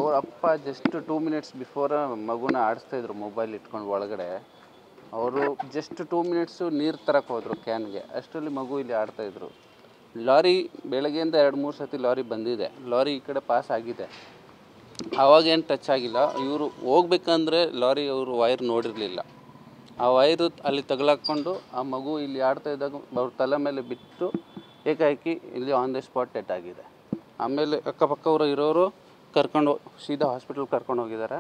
ಅವ್ರ ಅಪ್ಪ just 2 minutes before ಮಗುನ ಆಡಿಸ್ತಾಯಿದ್ರು ಮೊಬೈಲ್ ಇಟ್ಕೊಂಡು ಒಳಗಡೆ. ಅವರು ಜಸ್ಟ್ 2 ಮಿನಿಟ್ಸು ನೀರು ತರಕ್ಕೆ ಹೋದರು ಕ್ಯಾನ್ಗೆ, ಅಷ್ಟರಲ್ಲಿ ಮಗು ಇಲ್ಲಿ ಆಡ್ತಾಯಿದ್ರು. ಲಾರಿ ಬೆಳಗ್ಗೆಯಿಂದ 2-3 ಸತಿ ಲಾರಿ ಬಂದಿದೆ, ಲಾರಿ ಈ ಕಡೆ ಪಾಸ್ ಆಗಿದೆ, ಆವಾಗೇನು ಟಚ್ ಆಗಿಲ್ಲ. ಇವರು ಹೋಗ್ಬೇಕಂದ್ರೆ ಲಾರಿ ಅವರು ವೈರ್ ನೋಡಿರಲಿಲ್ಲ, ಆ ವೈರು ಅಲ್ಲಿ ತಗಲಾಕ್ಕೊಂಡು ಆ ಮಗು ಇಲ್ಲಿ ಆಡ್ತಾಯಿದ್ದಾಗ ಅವ್ರ ತಲೆ ಮೇಲೆ ಬಿಟ್ಟು ಏಕಾಏಕಿ ಇಲ್ಲಿ ಆನ್ ದ ಸ್ಪಾಟ್ ಡೆತ್ ಆಗಿದೆ. ಆಮೇಲೆ ಅಕ್ಕಪಕ್ಕವರು ಇರೋರು ಕರ್ಕೊಂಡು ಸೀದಾ ಹಾಸ್ಪಿಟ್ಲ್ಗೆ ಕರ್ಕೊಂಡು ಹೋಗಿದ್ದಾರೆ.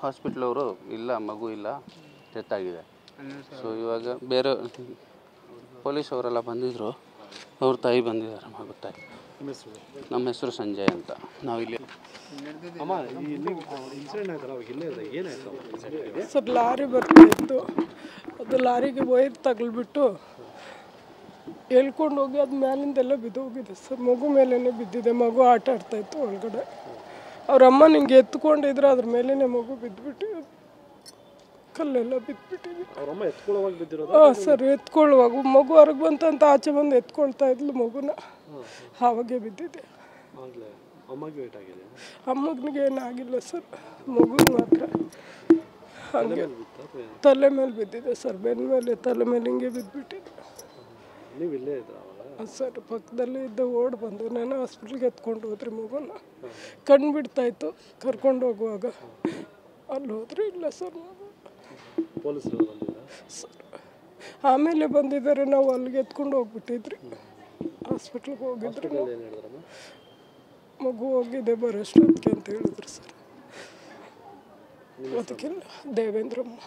ಹಾಸ್ಪಿಟ್ಲವರು ಇಲ್ಲ ಮಗು ಇಲ್ಲ, ಡೆತ್ ಆಗಿದೆ. ಸೊ ಇವಾಗ ಬೇರೆ ಪೊಲೀಸ್ ಅವರೆಲ್ಲ ಬಂದಿದ್ದರು, ಅವ್ರ ತಾಯಿ ಬಂದಿದ್ದಾರೆ, ಮಗು ತಾಯಿ. ನಮ್ಮ ಹೆಸರು ಸಂಜಯ್ ಅಂತ. ನಾವಿಲ್ಲಿ ಸರ್ ಲಾರಿ ಬರ್ತಾಯಿತ್ತು, ಅದು ಲಾರಿಗೆ ವೈರ್ ತಗಲ್ಬಿಟ್ಟು ಎಳ್ಕೊಂಡು ಹೋಗಿ ಅದು ಮ್ಯಾಲಿಂದೆಲ್ಲ ಬಿದ್ದೋಗಿದೆ ಸರ್. ಮಗು ಮೇಲೇ ಬಿದ್ದಿದೆ, ಮಗು ಆಟ ಆಡ್ತಾಯಿತ್ತು ಒಳಗಡೆ. ಅವ್ರ ಅಮ್ಮ ನಿಂಗೆ ಎತ್ಕೊಂಡಿದ್ರೆ ಅದ್ರ ಮೇಲೇ ಮಗು ಬಿದ್ದುಬಿಟ್ಟು ಕಲ್ಲೆಲ್ಲ ಬಿದ್ದುಬಿಟ್ಟಿದೆ. ಹಾಂ ಸರ್, ಎತ್ಕೊಳ್ಳುವಾಗ ಮಗು ಹೊರಗೆ ಬಂತಂತ ಆಚೆ ಬಂದು ಎತ್ಕೊಳ್ತಾ ಇದ್ಲು ಮಗುನ, ಆವಾಗೆ ಬಿದ್ದಿದೆ. ಅಮ್ಮನಿಗೆ ಏನಾಗಿಲ್ಲ ಸರ್, ಮಗು ಮಾತ್ರ ಹಾಗೆ ತಲೆ ಮೇಲೆ ಬಿದ್ದಿದೆ ಸರ್, ಬೆನ್ನ ಮೇಲೆ ತಲೆ ಮೇಲೆ ಹಿಂಗೆ ಬಿದ್ದುಬಿಟ್ಟಿದೆ ಸರ್. ಪಕ್ಕದಲ್ಲಿ ಇದ್ದ ಓಡ್ ಬಂದು ನಾನು ಹಾಸ್ಪಿಟ್ಲಿಗೆ ಎತ್ಕೊಂಡು ಹೋದ್ರಿ ಮಗುನ. ಕಣ್ಣು ಬಿಡ್ತಾಯಿತ್ತು ಕರ್ಕೊಂಡು ಹೋಗುವಾಗ, ಅಲ್ಲಿ ಹೋದ್ರೆ ಇಲ್ಲ ಸರ್ ಮಗು. ಸರ್ ಆಮೇಲೆ ಬಂದಿದ್ದಾರೆ, ನಾವು ಅಲ್ಲಿಗೆ ಎತ್ಕೊಂಡು ಹೋಗ್ಬಿಟ್ಟಿದ್ರಿ, ಹಾಸ್ಪಿಟ್ಲಿಗೆ ಹೋಗಿದ್ರಿ. ಮಗು ಹೋಗಿದೆ ಬರೋಷ್ಟೊತ್ತಿಗೆ ಅಂತ ಹೇಳಿದ್ರು ಸರ್. ಅದಕ್ಕೆಲ್ಲ ದೇವೇಂದ್ರಮ್ಮ.